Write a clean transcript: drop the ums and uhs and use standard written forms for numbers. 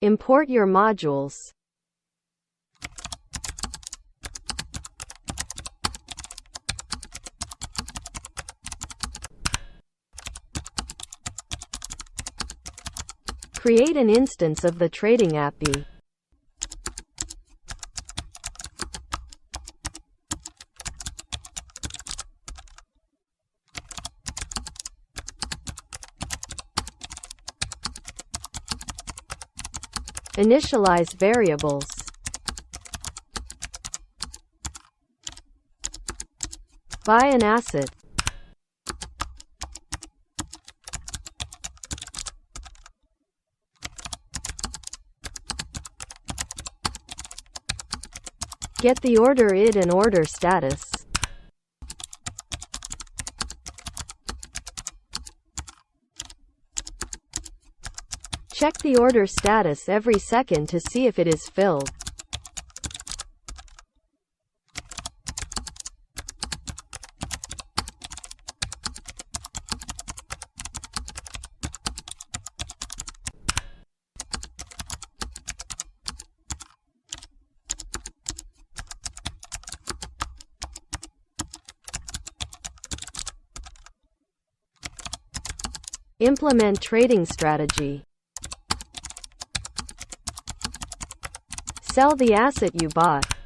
Import your modules. Create an instance of the trading API. Initialize variables. Buy an asset. Get the order ID and order status. Check the order status every second to see if it is filled. Implement trading strategy. Sell the asset you bought.